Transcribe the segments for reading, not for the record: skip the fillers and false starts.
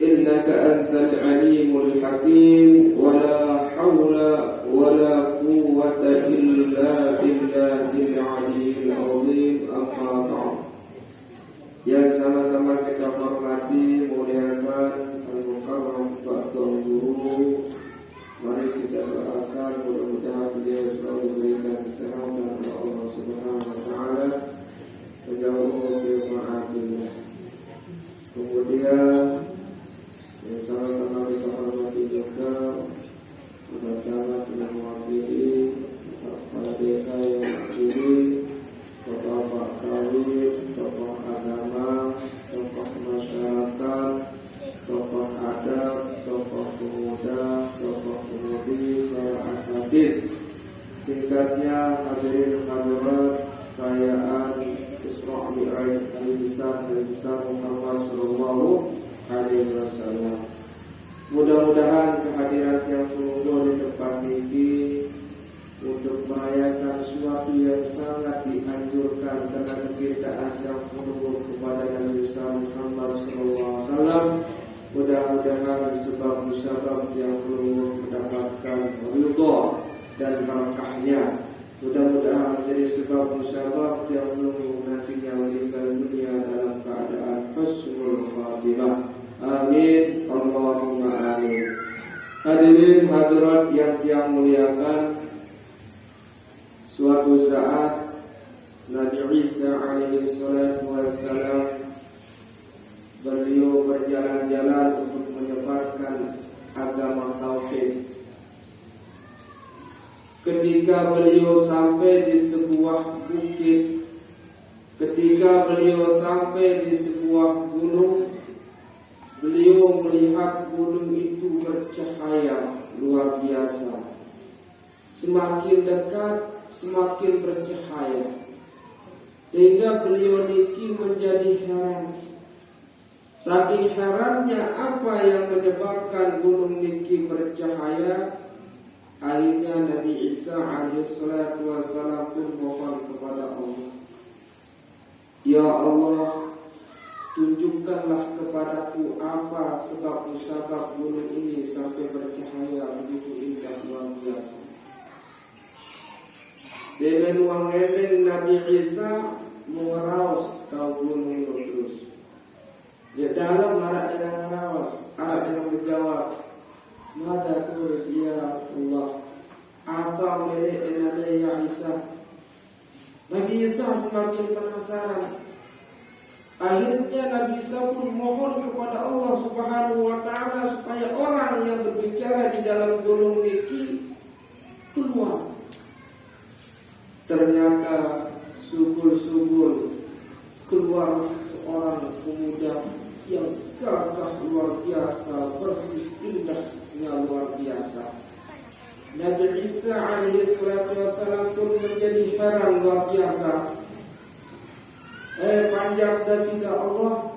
إنك أنت العليم الحكيم ولا حول ولا قوة إلا بالله العلي العظيم. أما بعد. Yang sama-sama kita hormati, muliakan Al-Mukarram Ba'dul Guru, mari kita doakan mudah-mudahan beliau selalu diberikan kesehatan oleh Allah Subhanahu wa taala, menjauhi kema'atillah. Kemudian yang sama-sama kita hormati juga bersama dengan mewakili kepala desa yang berdiri, bapak-bapak kawin, tokoh agama, tokoh masyarakat, tokoh adat, tokoh pemuda, tokoh pemudi, para asatidz. Singkatnya, hadirin hadirat perayaan Isra Mi'raj Nabi besar Muhammad sallallahu alaihi wasallam. Mudah-mudahan kehadiran yang sungguh di tempat ini untuk merayakan sesuatu yang sangat dianjurkan karena kecintaan yang penuh kepada Nabi besar Muhammad sallallahu alaihi wasallam. Mudah-mudahan sebab-sebab yang perlu mendapatkan ridha dan barakahnya. Mudah-mudahan menjadi sebab-sebab yang perlu nantinya meninggal dunia dalam keadaan husnul khatimah. Amin. Allahumma amin. Hadirin hadirat yang muliakan, suatu saat Nabi Isa alaihi salatu wassalam beliau berjalan-jalan untuk menyebarkan agama tauhid. Ketika beliau sampai di sebuah bukit, ketika beliau sampai di sebuah gunung, beliau melihat gunung itu bercahaya luar biasa. Semakin dekat, semakin bercahaya, sehingga beliau niki menjadi heran. Saking herannya apa yang menyebabkan gunung niki bercahaya, akhirnya Nabi Isa alaihissalatu wassalam pun mohon kepada Allah, Ya Allah, tunjukkanlah kepadaku apa sebab musabab gunung ini sampai bercahaya begitu indah luar biasa. Dengan wangen Nabi Isa mengeraus kau gunung itu terus. Di dalam arah dengan merawas, arah dengan menjawab, Mada turid ya Allah, apa milik Nabi Isa? Nabi Isa semakin penasaran. Akhirnya Nabi Isa pun mohon kepada Allah Subhanahu wa taala supaya orang yang berbicara di dalam gunung niki keluar. Ternyata subul-subul keluar seorang pemuda yang gagah luar biasa, bersih, indahnya luar biasa. Nabi Isa alaihi salatu wassalam pun menjadi heran luar biasa. Panjang dasinya Allah,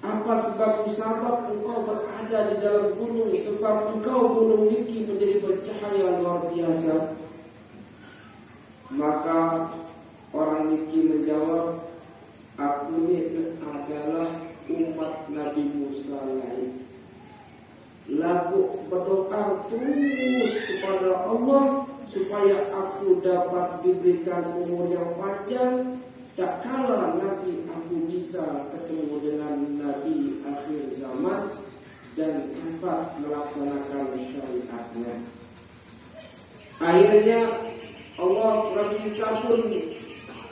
apa sebab musabab engkau berada di dalam gunung, sebab engkau gunung niki menjadi bercahaya luar biasa? Maka orang niki menjawab, aku ini adalah umat Nabi Musa lain. Lalu berdoa terus kepada Allah supaya aku dapat diberikan umur yang panjang, tak kala nanti aku bisa ketemu dengan Nabi akhir zaman dan dapat melaksanakan syariatnya. Akhirnya Allah, Nabi Isa pun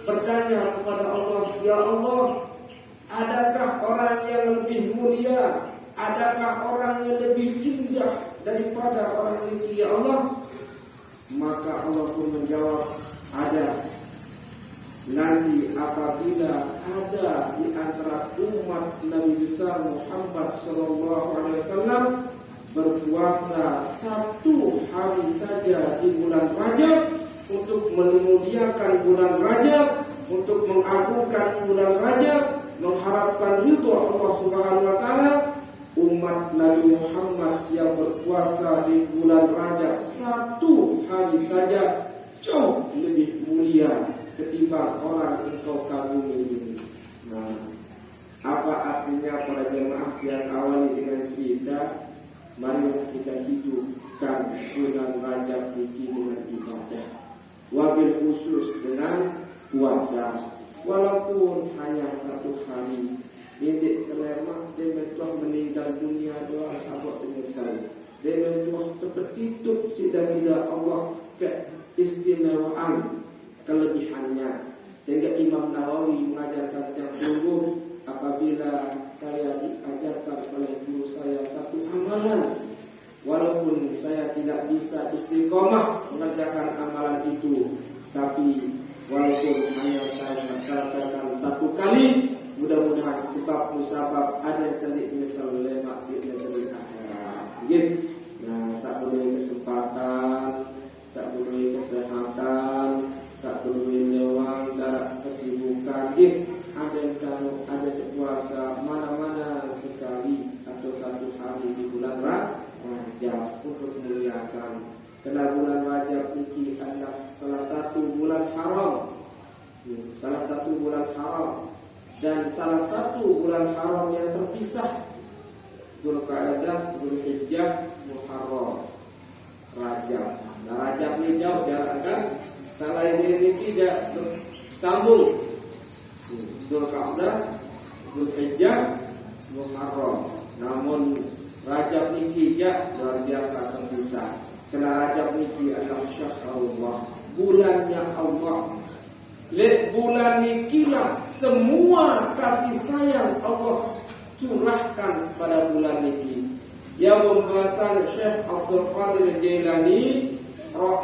bertanya kepada Allah, Ya Allah, adakah orang yang lebih mulia? Adakah orang yang lebih indah daripada orang ini, ya Allah? Maka Allah pun menjawab, ada. Nanti apabila ada di antara umat Nabi besar Muhammad SAW berpuasa 1 hari saja di bulan Rajab untuk memuliakan bulan Rajab, untuk mengagungkan bulan Rajab, mengharapkan ridho Allah Subhanahu wa taala, umat Nabi Muhammad yang berpuasa di bulan Rajab 1 hari saja jauh lebih mulia ketimbang orang engkau kagumi ini. Nah, Apa artinya para jemaah yang awali dengan cerita, marilah kita hidupkan bulan Rajab ini dengan ibadah, wabil khusus dengan puasa, walaupun hanya 1 hari. Ini terlemak dia telah meninggal dunia doa abad menyesal. Dia telah terpetituk sida-sida Allah keistimewaan kelebihannya. Sehingga Imam Nawawi mengajarkan yang sungguh, apabila saya diajarkan oleh guru saya satu amalan, walaupun saya tidak bisa istiqomah mengerjakan amalan itu, tapi walaupun hanya saya katakan 1 kali, mudah-mudahan sebab musabab ada sedikit misal lemak di negeri akhirat. Begitu. Nah, sabului kesempatan, sabului kesehatan, sabului lewang darat kesibukan. Ada puasa mana-mana sekali atau 1 hari di bulan Rajab untuk memuliakan. Karena bulan Rajab ini adalah salah satu bulan haram. Salah satu bulan haram. Dan salah satu bulan haram yang terpisah, Dzulqa'dah, Dzulhijjah, Muharram, Rajab. Nah, Rajab ini jauh jarak kan? Selain ini tidak bersambung. Dzulqa'dah, Dzulhijjah, Muharram. Namun Rajab ini tidak luar biasa terpisah. Karena Rajab ini adalah syahrullah, bulannya Allah. Lihat bulan nikilah semua kasih sayang Allah curahkan pada bulan niki. Yang pembahasan Syekh Abdul Qadir Jailani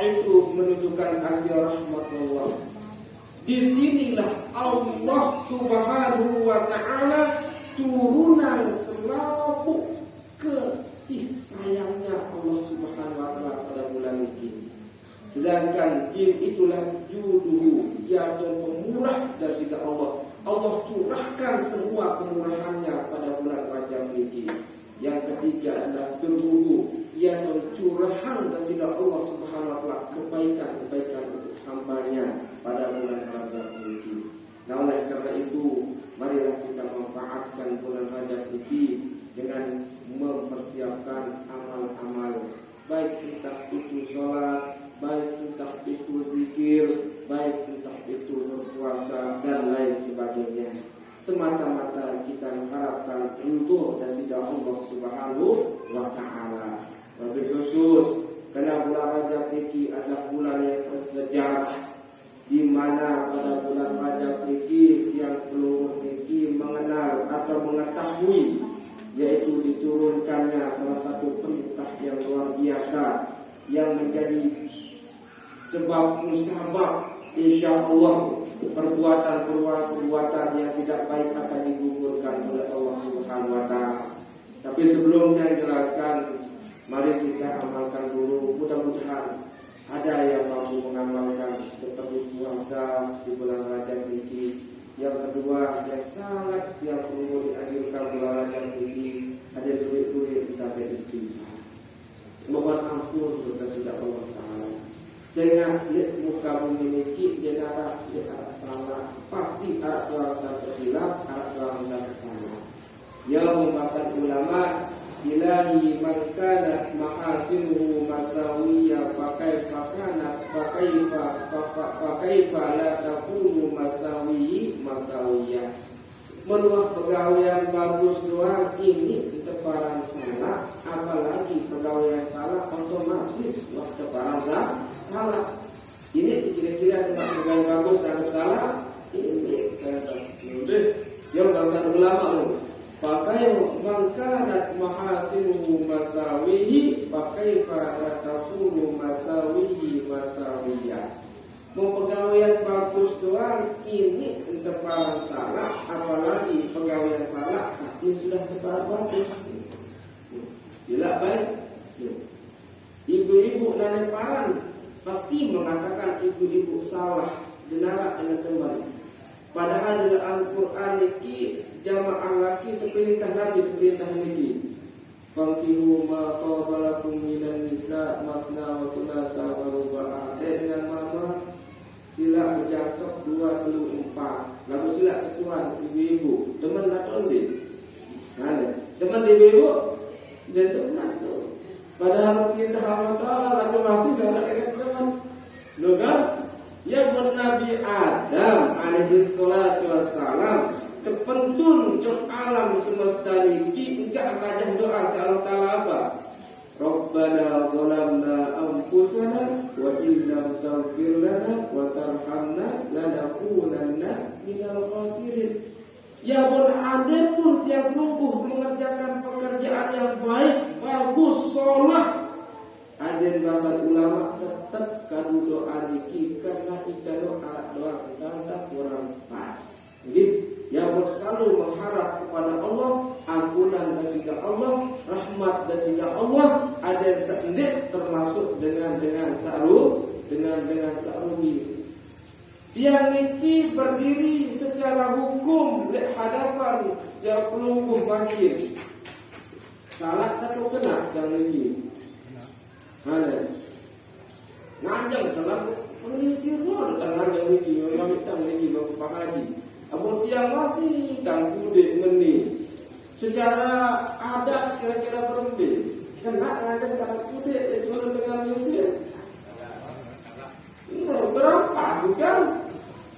itu menunjukkan arti rahmatullah. Disinilah Allah Subhanahu wa Ta'ala turunan selaput kasih sayangnya Allah Subhanahu wa Ta'ala pada bulan niki. Sedangkan jin itulah juduhu, yaitu pemurah dari Allah. Allah curahkan semua kemurahannya pada bulan Rajab ini. Yang ketiga adalah berbuhu, yaitu curahan dari Allah Subhanahu wa Ta'ala kebaikan-kebaikan untuk hambanya pada bulan Rajab ini. Nah, oleh karena itu, marilah kita manfaatkan bulan Rajab ini dengan mempersiapkan amal-amal, baik entah itu sholat, baik entah itu zikir, baik entah itu berpuasa dan lain sebagainya. Semata-mata kita mengharapkan ridho dari Allah Subhanahu wa Ta'ala. Lebih khusus karena bulan Rajab ini adalah bulan yang bersejarah, di mana pada bulan Rajab ini yang peluru ini mengenal atau mengetahui, yaitu diturunkannya salah satu perintah yang luar biasa yang menjadi sebab musabab insyaallah perbuatan-perbuatan yang tidak baik akan digugurkan oleh Allah Subhanahu wa Ta'ala. Tapi sebelumnya jelaskan, mari kita amalkan dulu. Mudah-mudahan ada yang mampu mengamalkan seperti puasa di bulan Rajab ini. Yang kedua, yang sangat yang perlu dianjurkan bulan Rajab ini, ada duit-duit kita beristighfar. Mohon ampun kepada Allah Ta'ala. Sehingga lihat muka memiliki jenara di arah sana, pasti arah orang dan terhilap, arah orang dan kesana. Ya pembahasan ulama, ilahi man kana mahasinuhu masawiyya fakaifa la takunu masawiyya. Menurut pegawaian bagus doang ini tebaran salah, apalagi pegawaian salah otomatis waktu tebaran salah. Ini kira-kira tempat pegawai bagus dan salah. Ini yang bahasa ulama loh. Pakai mangkanat mahasinuhu masawihi, pakai pada takunu masawihi masawiyah. Mau pegawaian bagus doang ini tebaran salah, apalagi pegawaian salah pasti sudah tebaran bagus. Tidak baik. Ibu-ibu dan paran pasti mengatakan ibu-ibu salah, denara dengan teman. Padahal dalam Al-Quran ini jamaah laki terperintah Nabi terperintah niki. Fankihu ma qabalakum minan nisa matna wa thulatha wa ruba'. Dengan mama sila bercakap 2, 3, 4. lagu silap ketuan ibu-ibu, teman atau di, teman ibu-ibu, dan teman tu. Padahal kita Allah Taala masih dalam teman, logan. Ya buat Nabi Adam alaihi salatu wassalam kepentun cok alam semesta niki enggak kajah doa si Allah Taala apa? Rabbana zalamna anfusana wa illam taghfir lana wa tarhamna lanakunanna minal khasirin. Ya buat Adam pun tiap lumpuh mengerjakan pekerjaan yang baik, bagus, soleh. Ada bahasa ulama tetap kadu doa niki karena kalau doa kita kurang pas. Jadi yang selalu mengharap kepada Allah, ampunan dari Allah, rahmat dari Allah, ada sendiri termasuk dengan sarungi. Yang niki berdiri secara hukum di hadapan yang pelungguh makin. Salah atau kena yang niki. Ngajang dalam penyisir pun tangan yang ini, orang hitam lagi mau pagi. Abang tiang masih dan kudet meni. Secara adat kira-kira berlebih. Kena ngajang tangan kudet itu dengan penyisir. Berapa sih kan?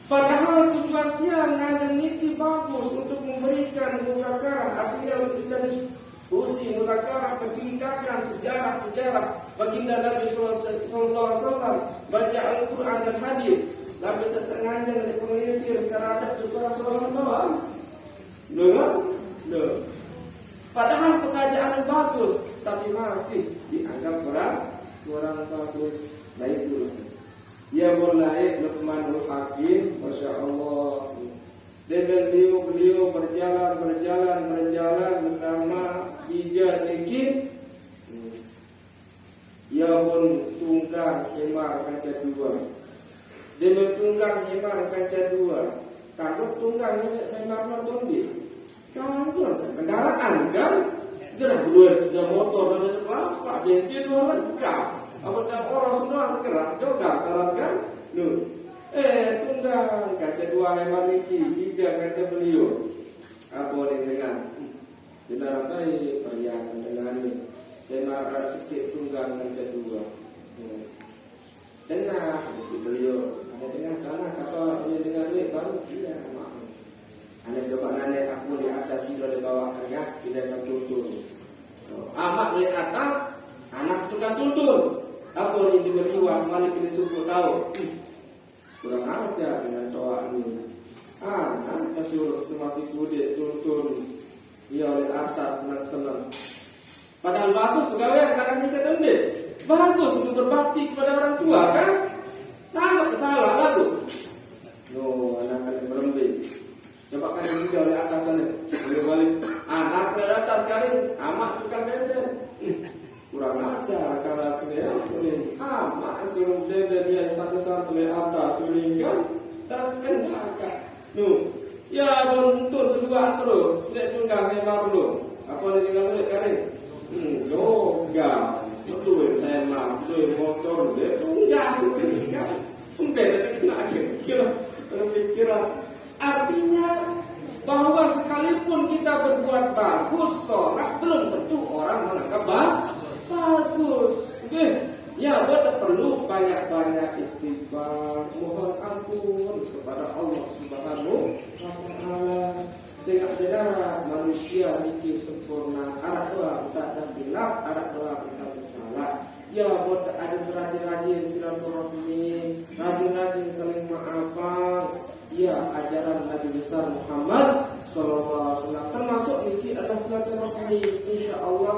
Padahal tujuan tiang ngajang ini bagus untuk memberikan mudzakarah, artinya kita diskusi mudzakarah, menceritakan sejarah-sejarah baginda Nabi sallallahu alaihi wasallam, baca Al-Qur'an dan hadis. Nabi sesengaja dari pengisir secara adat juga Rasulullah doang. Loh. Padahal pekerjaan bagus, tapi masih dianggap kurang bagus. Baik dulu. Ya mulai Luqmanul Hakim, masya Allah. Dan beliau berjalan bersama bija dikit. Ya pun tunggang himar kaca dua. Dia bertunggang himar kaca dua. Kalau tunggang himar nonton dia. Kan kendaraan kan? Gerak dua sudah motor dan kelapa. Bensin dua lengkap. Apakah orang semua sekarang jogar kan? Tunggang kaca dua himar niki, bija kaca beliau. Apa boleh dengar? Kita rapai perjalanan dengan ini. Tema sedikit tunggang dan kedua. Dengar mesti beliau. Ada dengar karena kata dia dengar ni baru dia maaf. Anda coba nanya aku di atas sila di bawah ya, tidak akan tuntun. Amak di atas, anak itu kan tuntun. Apa ini berdua malik ini suku tahu. Kurang ajar dengan doa ini. Anak kasih semasi kudet tuntun. Dia oleh atas senang-senang. Padahal bagus pegawai kadang kita dendam. Bagus untuk berbakti kepada orang tua kan? Tanggap kesalahan lalu. Anak-anak berembik. Coba kan juga oleh atas sana. Balik. Anak ke atas kali, amak tukang dendam. Kurang ajar kalau dia. Amak suruh dendam dia satu-satu oleh atas. Meninggal terkena. Ya buntut sebuah terus. Tidak tunggang lebar dulu. Apa yang tinggal boleh kali? Yoga, betul tema, betul motor, dia tunggang, beda kena kira. Artinya bahwa sekalipun kita berbuat bagus, sholat belum tentu orang menganggap bagus. Ya, kita perlu banyak-banyak istighfar, mohon ampun kepada Allah Subhanahu wa Ta'ala. Sehingga saudara manusia ini sempurna. Arah doa tak ada bilang, arah doa kita bersalah. Ya, buat ada rajin-rajin silaturahmi, rajin-rajin saling maafan. Ya, ajaran Nabi besar Muhammad sallallahu alaihi wasallam termasuk niki adalah silaturahmi. Insyaallah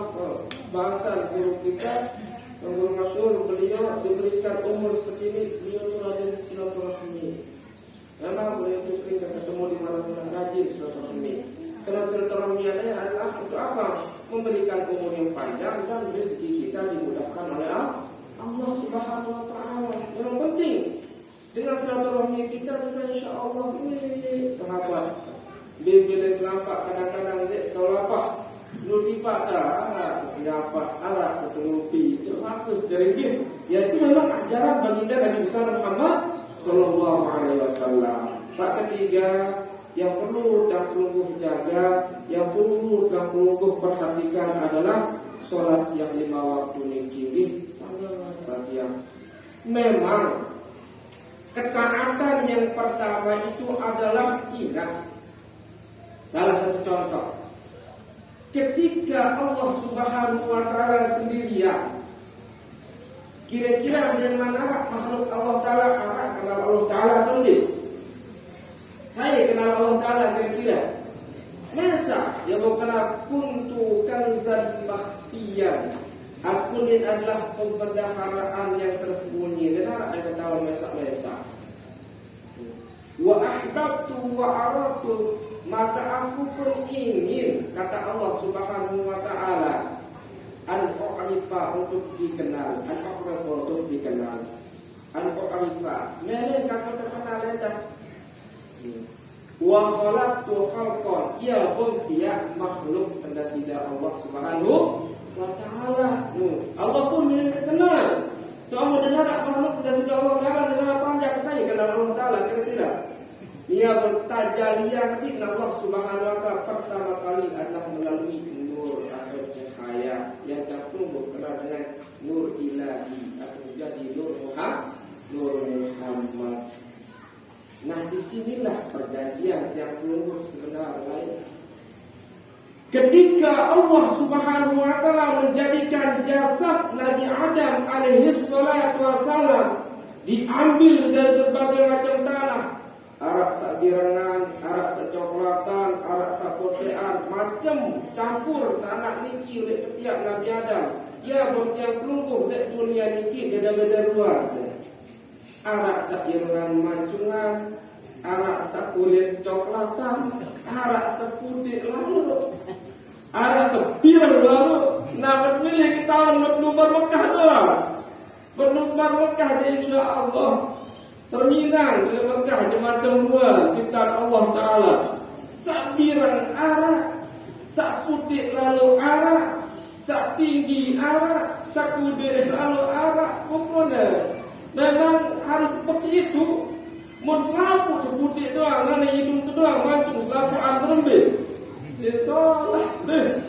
bahasa guru kita, guru masyhur, beliau diberikan umur seperti ini, beliau rajin silaturahmi. Memang beliau itu sering ketemu di mana-mana, rajin silaturahmi. Karena silaturahmi adalah untuk apa? Memberikan umur yang panjang dan rezeki kita dimudahkan oleh Allah Subhanahu wa Ta'ala. Yang penting dengan silaturahmi kita juga insya Allah ini sahabat. Bila selapak kadang-kadang dia selapak lupa dah, dapat arak ketemu pi. Itu bagus dari dia. Ya itu memang ajaran baginda Nabi besar Muhammad sallallahu alaihi wasallam. Saat ketiga, yang perlu dan pelungguh jaga, yang perlu dan pelungguh perhatikan adalah sholat yang 5 waktu niki bagian. Memang ketaatan yang pertama itu adalah ingat. Salah satu contoh, ketika Allah Subhanahu wa Ta'ala sendirian, kira-kira dari mana makhluk Allah Ta'ala akan kenal Allah Ta'ala atau tidak? Saya kenal Allah Ta'ala kira-kira. Masa yang mau kenal kuntu kanzan makhfiyan. Aku ini adalah pembendaharaan yang tersembunyi. Dan ada tahu mesa-mesa. Wa ahbabtu wa aratu, maka aku pun ingin, kata Allah Subhanahu wa Ta'ala, an-u'rifa untuk dikenal, an-u'rifa untuk dikenal, an-u'rifa mana kata terkenal itu. Wa khalaqtu khalqan, ia pun dia makhluk pendasida Allah Subhanahu wa Ta'ala. Allah pun ingin terkenal. Soalnya dengar makhluk pendasida Allah Ta'ala dengan apa yang saya kenal Allah Ta'ala kira-kira. Ia bertajaliyah di Allah Subhanahu wa Ta'ala pertama kali adalah melalui nur atau cahaya yang campur berkenal dengan nur ilahi atau menjadi nur Muhammad. Nah, disinilah perjanjian yang pelungguh sebenarnya. Ketika Allah Subhanahu wa Ta'ala menjadikan jasad Nabi Adam alaihi salatu wassalam diambil dari berbagai macam tanah, arak sabirangan, arak sacoklatan, arak sapotean, macam campur tanah niki oleh setiap Nabi Adam. Ya yang pelungguh dari dunia niki beda-beda luar. Arak sabirangan mancungan, arak sakulit coklatan, arak seputih lalu, arak sebiru lalu. Nah, milik tahun bernubar Mekah doang. Bernubar Mekah di insya Allah. Serminang bila Mekah macam dua ciptaan Allah Ta'ala. Sak birang arak, sak putih lalu arak, sak tinggi arak, sak kudir lalu arak. Pokoknya memang harus seperti itu. Mau selapu putih doang, nana hidung tu doang, mancung selapu berembik. Dia solah deh.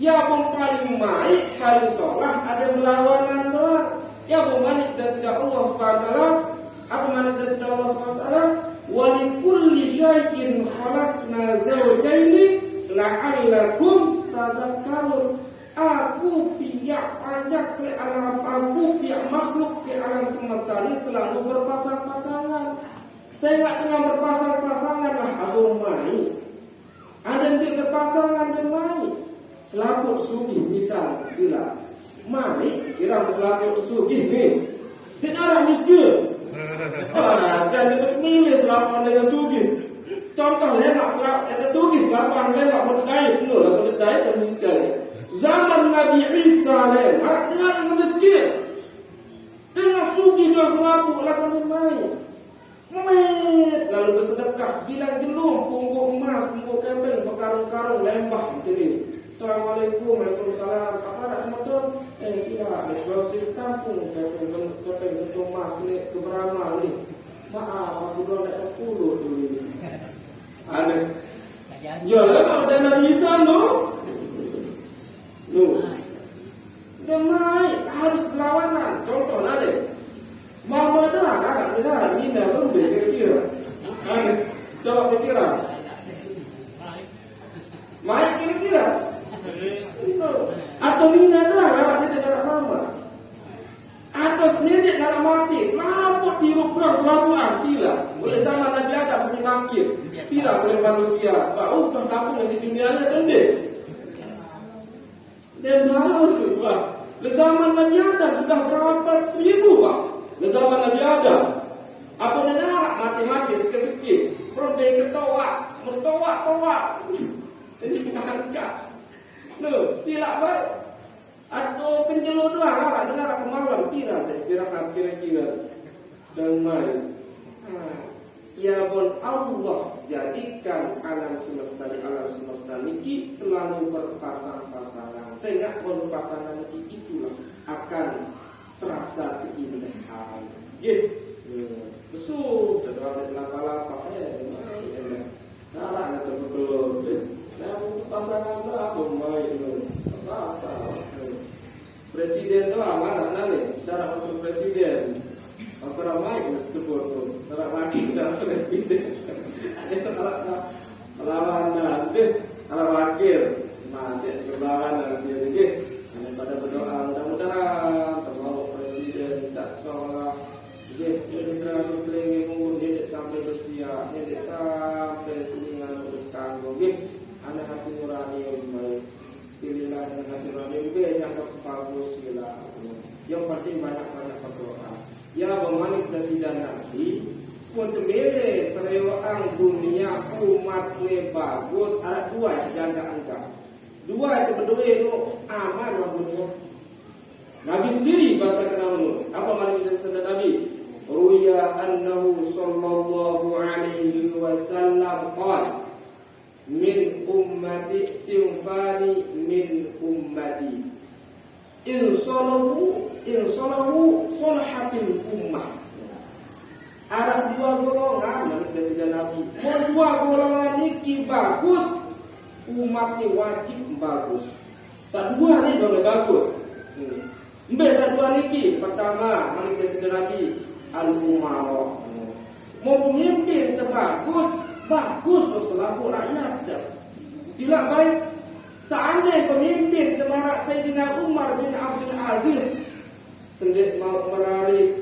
Ya pun paling baik, paling solah ada berlawanan doang. Ya pun manik dan sejak Allah Subhanahu wa Ta'ala. Apa makna dari Allah Subhanahu wa Ta'ala? Wa li kulli syai'in khalaqna zawjaini la'allakum tadhakkarun. Aku pihak pajak ke alam, aku pihak makhluk ke alam semesta ini selalu berpasang-pasangan. Saya enggak dengan berpasang-pasangan lah abang mai. Ada yang berpasangan dan mai. Selaput sugih misal sila. Mai kira selaput sugih ni. Dan orang miskin. Dan milih selapan dengan sugih. Contoh lemak selapan ada sugih selapan lemak berdaya dulu lah berdaya dan sekali. Zaman Nabi Isa lemak dengan miskin. Dengan sugih dan selaput lakukan main. Lalu bersedekah bilang jelum pungguk emas, pungguk kembang, berkarung-karung lembah gitu. Assalamualaikum, waalaikumsalam. Apa nak semeton? Sila, kalau sila kampung, kata bentuk emas ni keberamal ni. Maaf, aku dah nak puluh dulu ni. Ada. Ya lah, ada Nabi Isa no. No. Dia naik harus berlawanan. Contoh ada. Mama dah, anak dah, Nina belum kira-kira. Coba pikiran. Mai kira-kira. Atau Nina dah, anak dia darah mama. Atau sendiri darah mati, selamput diukur selapuan sila. Boleh zaman Nabi Adam sampai mangkir. Tidak boleh manusia. Bau kampung nasi dunia ni tende. Dan baru tu, zaman Nabi Adam sudah berapa 1000 pak. Zaman Nabi Adam, apa nak mati-mati sikit-sikit, pergi ketawa, mertawa, jadi angkat, no, tidak baik. Atau penjelu doang, lah, dengar kemaluan, tidak, istirahat kira-kira, dan main. Ya pun Allah jadikan alam semesta di alam semesta ini selalu berpasang-pasangan, sehingga berpasangan itulah akan terasa keindahan. Besuk, terlalu lapa-lapa Nah, itu belum. Nah, pasangan apa main apa? Presiden tu amanah nanti. Darah untuk presiden. Apa ramai tersebut tu? Darah lagi darah presiden. Ada melawan nanti, kalau wakil, nanti berlawan nanti jadi. Pada berdoa mudah-mudahan terbawa presiden seolah. Jadi terlalu pelengin umur dia sampai bersiap, dia sampai selingan berkanggo. Anak hati nurani yang baik, pilihlah dengan hati nurani yang bagus sila. Yang penting banyak-banyak berdoa. Ya bermanik presiden nanti, untuk milih serewaan dunia umatnya bagus. Ada dua janda angka. Dua itu berdua itu aman lah dunia. Nabi sendiri bahasa kenal dulu. Apa manik presiden Nabi? Ruya annahu sallallahu alaihi wasallam qala min ummati sinfani min ummati in salahu salahatil ummah. Ada dua golongan menurut presiden Nabi. Dua golongan ini bagus, umatnya wajib bagus. Dua ini dong bagus. Mbak dua ini pertama menurut presiden Nabi al-umara. Mau pemimpin terbagus, bagus selaku rakyat. Tidak baik. Seandainya pemimpin kemarak Sayyidina Umar bin Abdul Aziz sendiri mau merari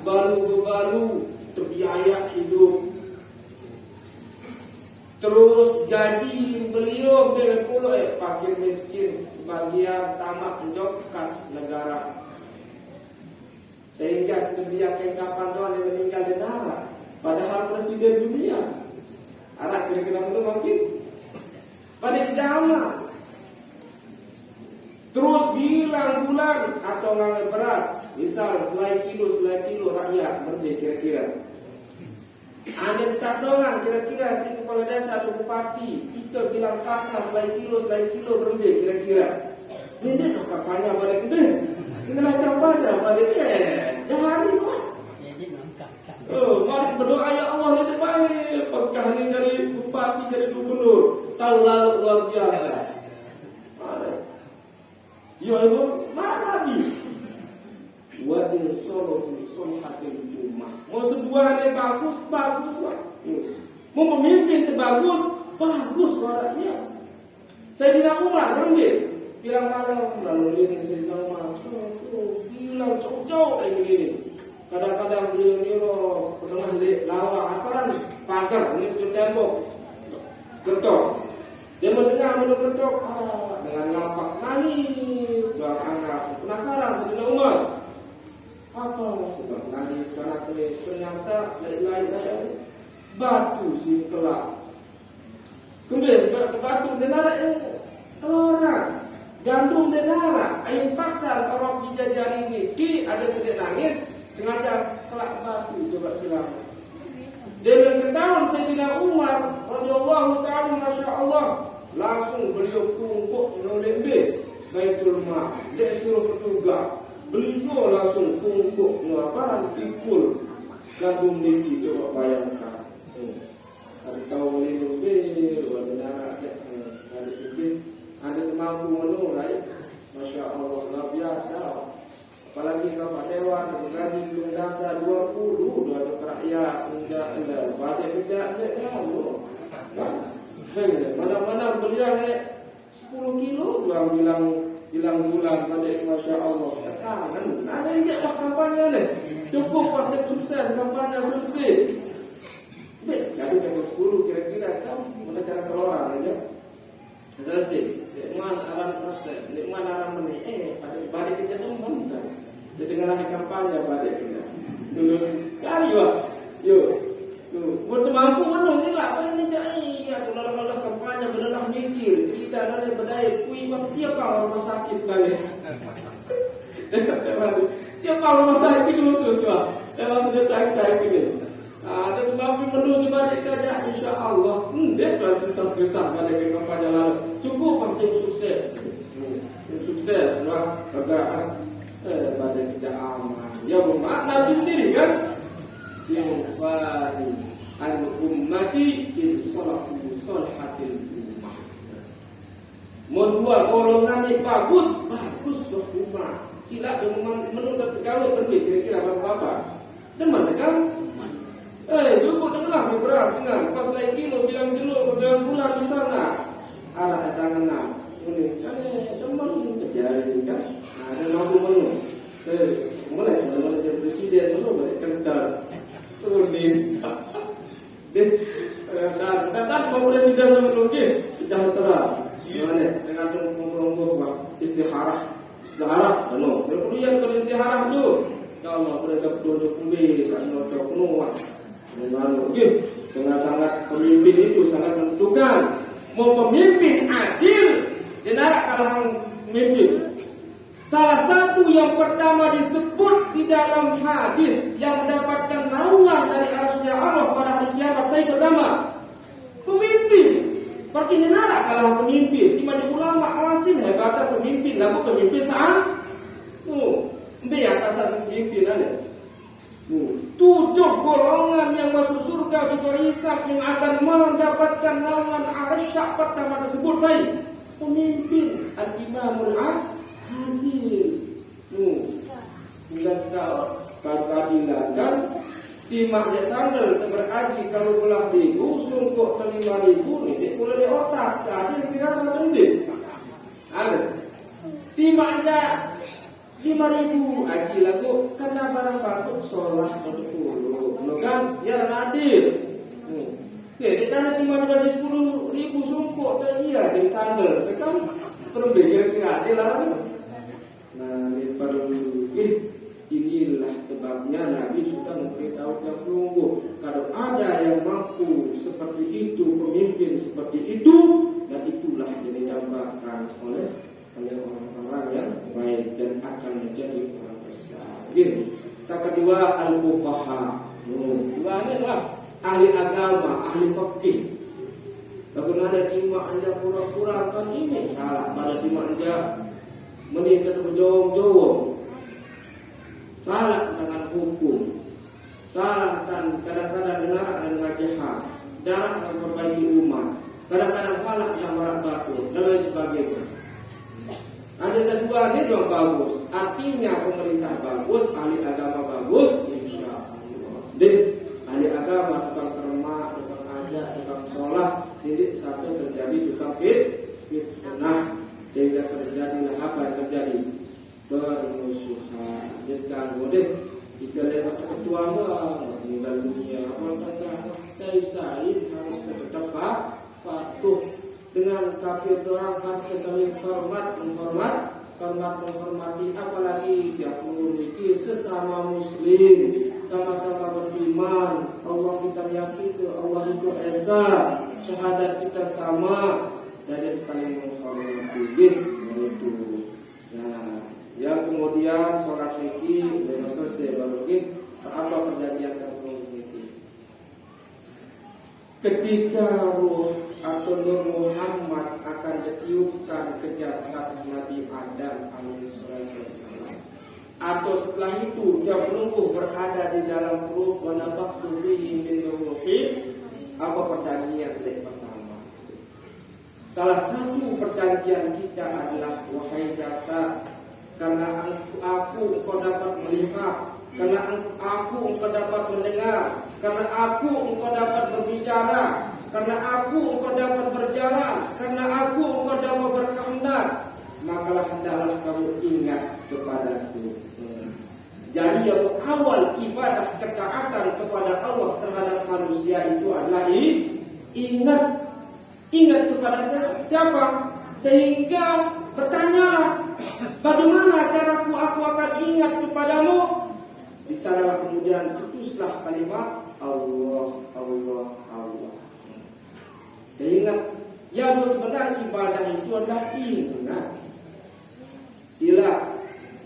baru terbiaya hidup. Terus gaji beliau berpuluh fakir miskin sebagian tamak menjok kas negara. Sehingga setiap kapan tuan yang meninggal di negara, padahal presiden dunia. Arah kira-kira itu makin pada zaman. Terus bilang bulan atau ngambil beras, misal selai kilo rakyat berdeh kira-kira. Ada tatoran kira-kira si kepala desa atau bupati kita bilang kakak selai kilo berlebih kira-kira. Ini dah kampanye balik gede. Ini lah kampanye balik jangan ini mah. Mari berdoa ya Allah ini baik. Apakah ini dari bupati dari gubernur terlalu luar biasa. Ya itu mana Nabi? Wa in salatu sunhatil ummah. Mau sebuah ini bagus lah. Mau pemimpin itu bagus suaranya. Sayyidina Umar berhenti. Bilang malam lalu ini Sayyidina Umar. Bilang jauh-jauh ini. Kadang-kadang beliau ni pernah di lawang apa pagar ini di tembok. Ketok. Dia mendengar beliau ketok dengan nampak nangis seorang anak. Penasaran Sayyidina Umar. Apa maksudnya nangis karena ternyata lain-lain batu si kelak. Kemudian batu denara yang orang gandum denara air pasar orang dijajari ini. Ki ada sedih nangis sengaja kelak batu coba silam. Dia ketahuan Sayyidina Umar radhiyallahu ta'ala masya Allah langsung beliau kumpul menolong Baitul Mal. Dia suruh petugas. Beliau langsung kumpul melaparan pikul gandum niki coba bayangkan. Ada tahu melindung benar ada pikir ada mampu menurai, masya Allah luar biasa. Apalagi kalau Dewan gaji belum dasar 20 untuk rakyat enggak ada pada tidak tahu. Mana-mana beliau 10 kilo bilang bulan pada masya Allah. Kan ada yang dah kampanye ni. Cukup waktu sukses kampanye selesai. Jadi jam 10 kira-kira kan mana cara keluar aja. Selesai. Mana alam proses, mana alam meni. Pada kerja teman kan. Di tengah kampanye pada kerja. Dulu kali yo. Buat mampu menung sila. Apa ini iya kalau kampanye benar mikir cerita dari berdaya kui bang siapa rumah sakit kali. Siapa rumah sakit khusus lah. Memang sudah tak ini. Ada mampu menung di balik kerja insya Allah. Dia kalau susah-susah balik kampanye lalu. Cukup tim sukses. Tim sukses lah. pada tidak aman. Ya bermakna sendiri kan? Sinfani al-ummati insalahu solhatil ummah. Mau dua golongan ini bagus ummah. Sila menuntut pegawai pergi kira-kira apa? Teman kan? Dulu tengah beras dengan pas naik kilo bilang bulan di sana. Ala tangan ini kan teman terjadi kan? Ada mampu menu. Mulai jadi presiden dulu mulai kental. Turunin. Dan mau presiden sama lagi sudah terang. Gimana? Dengan menunggu istiharah, no. Kemudian kalau istiharah tu, kalau mereka duduk kembali sambil terpenuh, dengan sangat pemimpin itu sangat menentukan. Mau pemimpin adil, jenarak kalangan pemimpin. Salah satu yang pertama disebut di dalam hadis yang mendapatkan naungan dari arsy Allah pada hari kiamat saya pertama pemimpin. Berarti nenak kalau pemimpin, di mana ulama awasin hebatnya pemimpin, lalu pemimpin saat yang kasar pemimpin ada. 7 golongan yang masuk surga di Isa yang akan mendapatkan naungan arsy pertama tersebut saya pemimpin al-imamul adil. Hingga keadilan kan timah dia sandal berhaji kalau belah ribu sungguh 5.000 ini boleh di otak adil tidak ada lebih ada timah aja 5.000 haji lagu karena barang batuk sholah betul kan ya adil jadi karena timah ada 10.000 sungguh dan iya di sandal kan perlu kira-kira adil lah. Nah, inilah sebabnya Nabi sudah memberitahukan sungguh kalau ada yang mampu seperti itu, pemimpin seperti itu, dan itulah yang dijabarkan oleh orang-orang yang baik dan akan menjadi orang besar. Gitu. Yang kedua al-fuqaha. Dua ini lah ahli agama, ahli fikih. Kalau ada timah anda pura-pura kan ini salah pada timah anda menikah berjauh-jauh. Salah dengan hukum, salah dan kadang-kadang benar dan wajah, darah yang memperbaiki umat, kadang-kadang salah dengan barat batu dan lain sebagainya. Ada satu ini yang bagus, artinya pemerintah bagus, ahli agama bagus, insya Allah. Dan ahli agama tukang kerma, tukang ajar, tukang sholat, jadi sampai terjadi tukang fitnah, sehingga terjadilah apa yang terjadi? Bermusuhan. Jangan boleh jika lewat ketua meninggal dunia apakah saya harus tetap patuh dengan kafir doang harus saling menghormati apalagi dia memiliki sesama muslim sama-sama beriman Allah kita meyakini Allah itu esa syahadat kita sama jadi saling menghormati itu. Nah, yang kemudian sholat fikih dan selesai baru apa perjanjian tertentu itu. Ketika ruh atau nur Muhammad akan ditiupkan ke jasad Nabi Adam alaihissalam, atau setelah itu dia menunggu berada di dalam ruh wanabaktu bihi min ruhi, apa perjanjian pertama? Salah satu perjanjian kita adalah wahai jasad, karena aku engkau dapat melihat, karena aku engkau dapat mendengar, karena aku engkau dapat berbicara, karena aku engkau dapat berjalan, karena aku engkau dapat berkehendak, makalah hendaklah kamu ingat kepadaku. Jadi yang awal ibadah ketaatan kepada Allah terhadap manusia itu adalah ingat kepada siapa? Sehingga bertanyalah, bagaimana caraku aku akan ingat kepadamu? Di sana kemudian cetuslah kalimat Allah, Allah, Allah. Dan ingat, yang sebenarnya ibadah itu adalah ingat. Sila,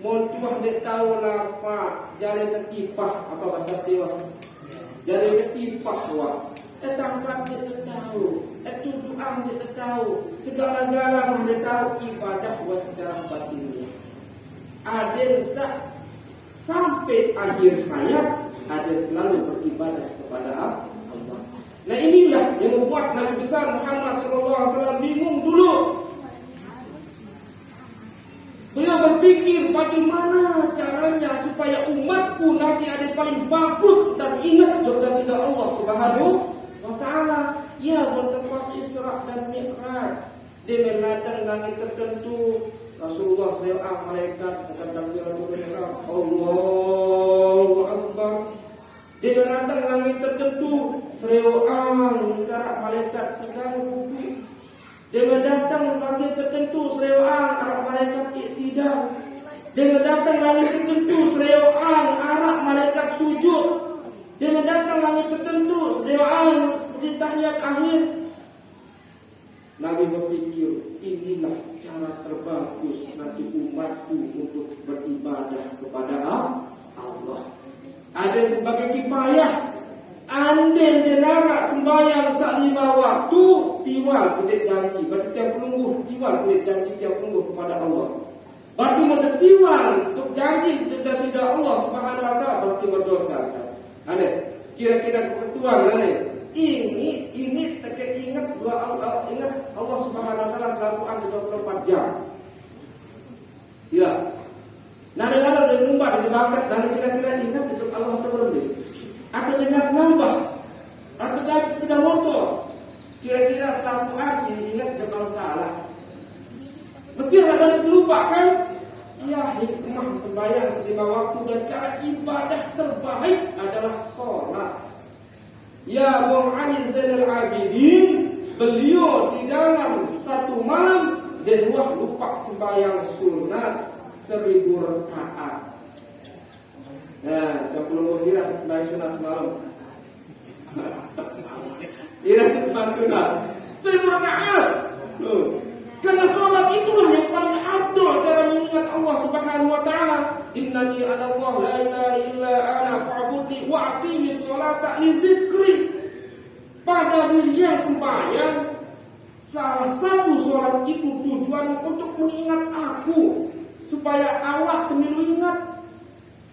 mau cuma dia tahu lah Pak, jadi ketipah apa bahasa Tiwa? Jadi ketipah wah. Tangkap dia tahu, tuduhan dia tahu, segala-galanya dia tahu ibadah buat secara batinnya. ada sampai akhir hayat ada selalu beribadah kepada Allah. Nah inilah yang membuat Nabi besar Muhammad SAW bingung dulu. Beliau berpikir bagaimana caranya supaya umatku nanti ada yang paling bagus dan ingat kepada Allah Subhanahu wa Ta'ala. Ya, bertempat Isra dan Mi'raj. Dia menatang langit tertentu. Rasulullah SAW malaikat bukan takbiratul ihram, Allahu Akbar. Dia menatang langit tertentu, sereoang gerak malaikat sedang rukuk. Dia mendatang langit tertentu, sereoang arah malaikat iktidal. Dia mendatang langit tertentu, sereoang arah malaikat sujud. Dia mendatang langit tertentu, sereoang di tahiyat akhir. Nabi berpikir, inilah cara terbagus nanti umatku untuk beribadah kepada Allah. Ada sebagai kifayah. Andai denara sembahyang sak 5 waktu, tiwal kulit janji. Berarti tiap pelungguh, tiwal kulit janji tiap pelungguh kepada Allah. Berarti mau tiwal untuk janji kepada Allah Subhanahu wa Ta'ala, berarti berdosa. Ada kira-kira kebetulan ada. Ini terkait ingat Allah Subhanahu wa Ta'ala selalu ada 24 jam. Sila. Nada-nada dari numpak dari bakat dan kira-kira ingat untuk Allah terlebih. Atau dengan nambah atau dari sepeda motor. Kira-kira selalu ada ingat untuk Allah Ta'ala. Mesti ada terlupa kan? Ya, hikmah sembahyang 5 waktu dan cara ibadah terbaik adalah sholat. Ya Bung Ali Zainal Abidin, beliau di dalam satu malam dan lupa sembahyang sunat 1000 rakaat. Nah, 20 kira sembahyang sunat semalam. Kira sembahyang sunat 1000 rakaat. Karena sholat itulah yang paling abdul cara mengingat Allah Subhanahu wa Ta'ala. Innani anallah la ilaha illa ana fa'budni wa aqimis sholata li dzikri. Pada diri yang sembahyang, salah satu sholat itu tujuan untuk mengingat aku, supaya Allah pemilu ingat.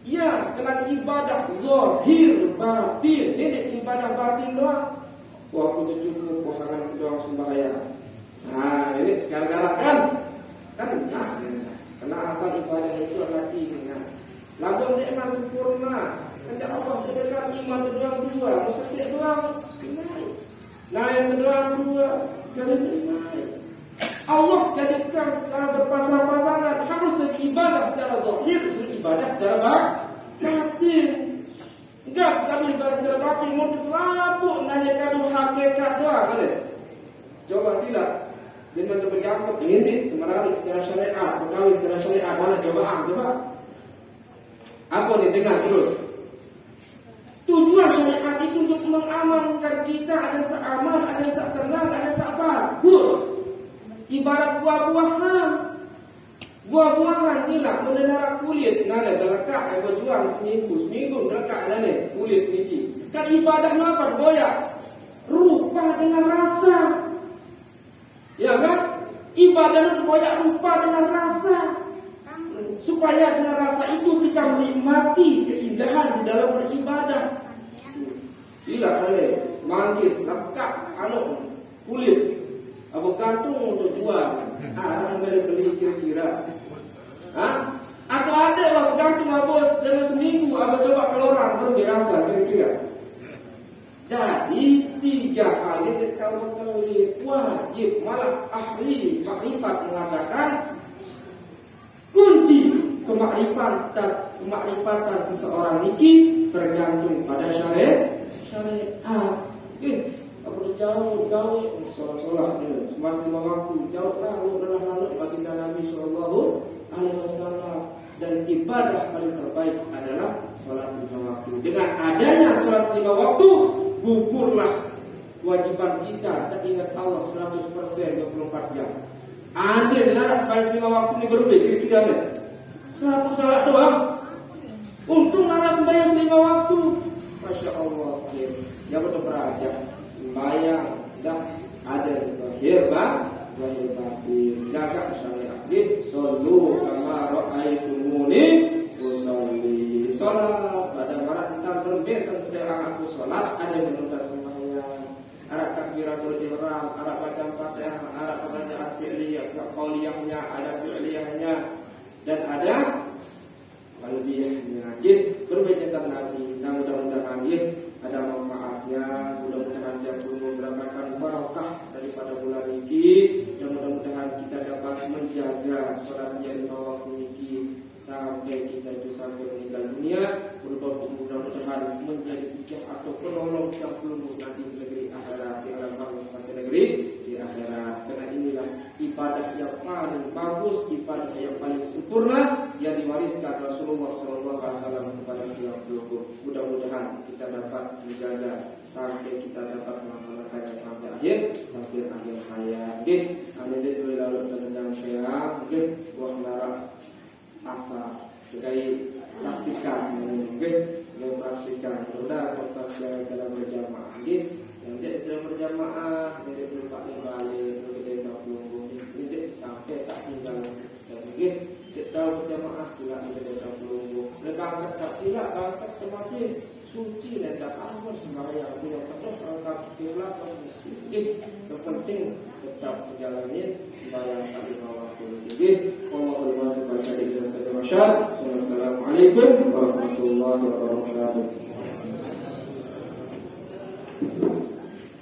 Ya, dengan ibadah zahir batin. Ini ibadah batin doang. Wah, aku cukup koharan doang sembahyang. Nah, ini gara-gara kan karena asal ibadah itu adalah ingat. Lagu nikmat sempurna. Kata Allah sedekah iman kedua, mesti tidak doang. Nah, yang kedua jadi naik. Allah jadikan secara berpasang-pasangan harus beribadah secara zahir, beribadah secara batin. Enggak, kalau ibadah secara batin mau diselapuk nanya kado hakikat doang, boleh? Coba sila. Dengan berjangkut ini kemarin secara syariat, berkawin secara syariat, mana coba. Apa nih dengar terus? Tujuan syariat itu untuk mengamankan kita, ada yang seaman, ada yang tenang, ada yang bagus. Ibarat buah-buahan sila mendengar kulit, nana berlekat, berjuang seminggu berlekat nana kulit niki. Kan ibadah apa? Boyak, rupa dengan rasa. Ya kan? Ibadah itu banyak rupa dengan rasa. Supaya dengan rasa itu kita menikmati keindahan di dalam beribadah. Sila boleh manggis, lekat, kulit, kantung untuk jual. Orang beli kira-kira. Atau ada lah gantung bos dalam seminggu, coba keluar baru dirasa kira-kira. Jadi 3 kali wajib, malah ahli makrifat mengatakan kunci kemakrifatan seseorang niki tergantung pada syariat. Apa jauh gawe sholat semua 5 waktu jauh lalu baginda Nabi Sallallahu Alaihi Wasallam. Dan ibadah paling terbaik adalah sholat 5 waktu. Dengan adanya sholat 5 waktu, gugurlah kewajiban kita seingat Allah 100% 24 jam. Ada dengar supaya 5 waktu ini berpikir tidak ada. Satu salat doang. Untung nara sembahyang 5 waktu. Masya Allah. Ya betul beraja. Sembahyang dah ada zahir batin. Jaga syariat asli. Sallu kama ra'aitumuni sedang aku sholat, ada yang menunda sembahyang. Arab takbiratul ihram, Arab baca Fatihah, Arab bacaan fi'liyah, qauliyahnya, ada fi'liyahnya, dan ada qalbiyahnya. Berbeda tentang Nabi. Dan mudah-mudahan ada manfaatnya, mudah-mudahan dia mendapatkan barakah daripada bulan ini, dan mudah-mudahan kita dapat menjaga sholat yang lima waktu ini sampai kita itu sampai meninggal dunia. Mudah-mudahan menjadi hujah atau penolong yang belum nanti di negeri akhirat, di alam barzakh sampai negeri di akhirat. Karena inilah ibadah yang paling bagus, ibadah yang paling sempurna yang diwariskan Rasulullah SAW kepada kita. Mudah-mudahan kita dapat menjaga sampai kita dapat melaksanakannya sampai akhir hayat. Amin. Lalu tentang saya, buah merah asa sebagai praktikan, praktikan. Sudah praktikan dalam berjamaah, yang tidak dalam berjamaah, tidak lupa balik, tidak tahu tidak sampai saat tinggal. Tidak tahu berjamaah sila tidak tahu. Lepas tak sila, tak termasuk suci dan tak amal sembahyang tidak perlu angkat kiblat posisi. Yang penting tetap menjalani sembahyang sampai waktu ini. Allahumma barik lana fi masyaallah. Assalamualaikum warahmatullahi wabarakatuh.